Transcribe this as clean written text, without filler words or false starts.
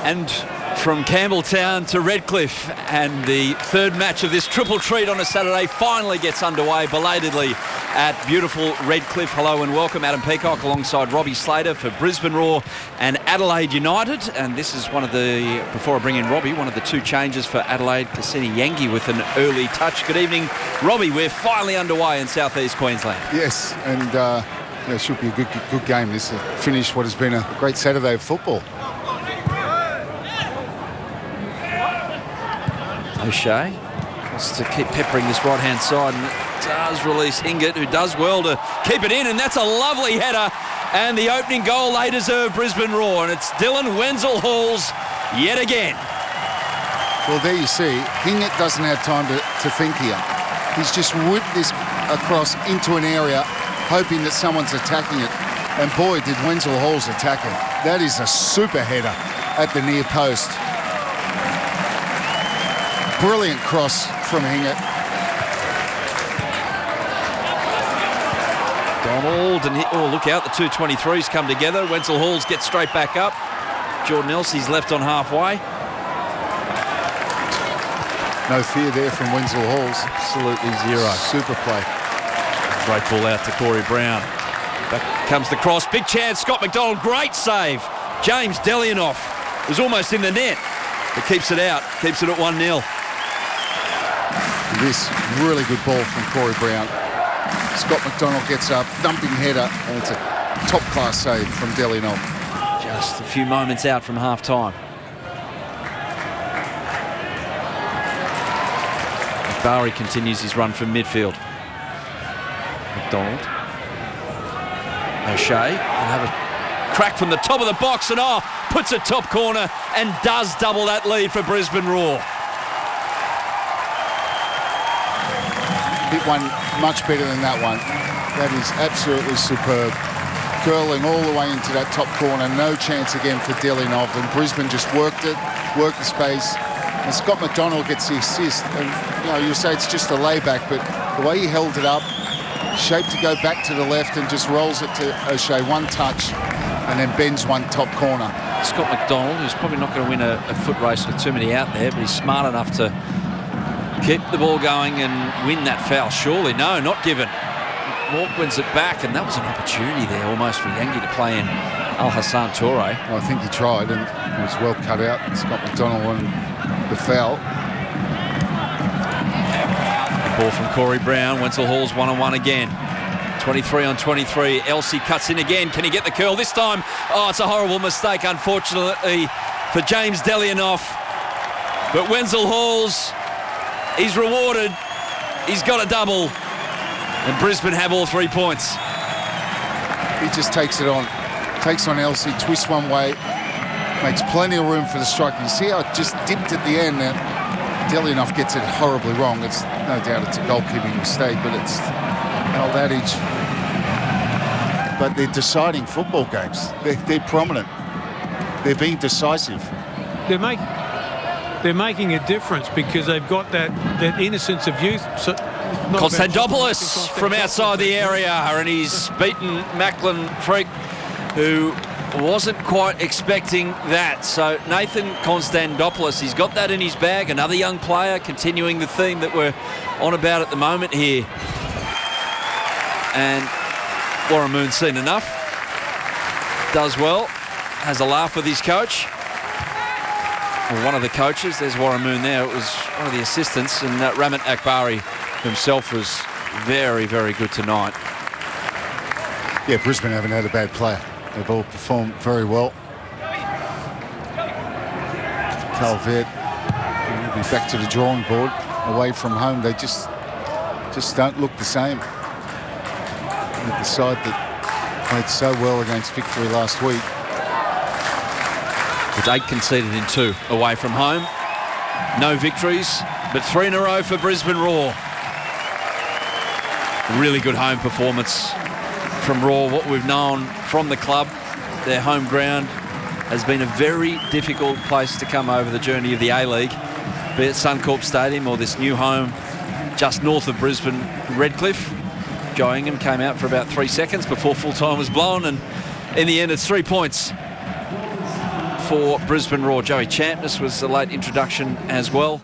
And from Campbelltown to Redcliffe, and the third match of this triple treat on a Saturday finally gets underway belatedly at beautiful Redcliffe. Hello and welcome. Adam Peacock alongside Robbie Slater for Brisbane Roar and Adelaide United. And this is one of the, before I bring in Robbie, one of the two changes for Adelaide. Cassini Yangi with an early touch. Good evening, Robbie. We're finally underway in southeast Queensland. Yes, and it should be a good game. This will finish what has been a great Saturday of football. O'Shea wants to keep peppering this right-hand side, and it does release Hingett, who does well to keep it in, and that's a lovely header. And the opening goal they deserve, Brisbane Roar, and it's Dylan Wenzel-Halls yet again. Well, there you see, Hingett doesn't have time to think here. He's just whipped this across into an area, hoping that someone's attacking it. And boy, did Wenzel-Halls attack it. That is a super header at the near post. Brilliant cross from Hingett. Donald, and oh, look out, the two 23s come together. Wenzel-Halls gets straight back up. Jordan Elsie's left on halfway. No fear there from Wenzel-Halls. Absolutely zero. Super play. Great ball out to Corey Brown. Back comes the cross. Big chance. Scott McDonald. Great save. James Delianoff was almost in the net, but keeps it out. Keeps it at 1-0. This really good ball from Corey Brown. Scott McDonald gets up, thumping header, and it's a top-class save from Delianoff. Just a few moments out from half-time. Barry continues his run from midfield. McDonald. O'Shea will have a crack from the top of the box and puts it top corner and does double that lead for Brisbane Roar. Hit one much better than that one. That is absolutely superb. Curling all the way into that top corner. No chance again for Delianoff, and Brisbane just worked the space. And Scott McDonald gets the assist. And you say it's just a layback, but the way he held it up, shaped to go back to the left and just rolls it to O'Shea, one touch, and then bends one top corner. Scott McDonald, who's probably not going to win a foot race with too many out there, but he's smart enough to keep the ball going and win that foul. Surely, no, not given. Mork wins it back, and that was an opportunity there almost for Yangi to play in Al Hassan Toure. Well, I think he tried, and it was well cut out. Scott McDonald won the foul. Ball from Corey Brown. Wenzel-Halls 1-on-1 again. 23 on 23. Elsie cuts in again. Can he get the curl this time? Oh, it's a horrible mistake, unfortunately, for James Delianoff. But Wenzel-Halls, he's rewarded. He's got a double. And Brisbane have all 3 points. He just takes it on. Takes on Elsie, twists one way. Makes plenty of room for the strike. You see how it just dipped at the end. Delianoff gets it horribly wrong. It's no doubt it's a goalkeeping mistake, but it's an old adage. But they're deciding football games. They're prominent. They're being decisive. They're making a difference because they've got that innocence of youth. So Konstantopoulos from outside the area, and he's beaten Macklin Freak, who wasn't quite expecting that. So Nathan Konstantopoulos, he's got that in his bag. Another young player, continuing the theme that we're on about at the moment here. And Warramoon's seen enough. Does well. Has a laugh with his coach. Well, one of the coaches, there's Warramoon there. It was one of the assistants, and Ramit Akbari himself was very, very good tonight. Yeah, Brisbane haven't had a bad player. They've all performed very well. Calvert will be back to the drawing board. Away from home, they just don't look the same. And the side that played so well against Victory last week. It's 8 conceded in 2 away from home. No victories, but 3 in a row for Brisbane Roar. Really good home performance from Roar. What we've known from the club, their home ground has been a very difficult place to come over the journey of the A-League, be it Suncorp Stadium or this new home just north of Brisbane, Redcliffe. Joe Ingham came out for about 3 seconds before full time was blown, and in the end it's 3 points for Brisbane Roar. Joey Champness was the late introduction as well.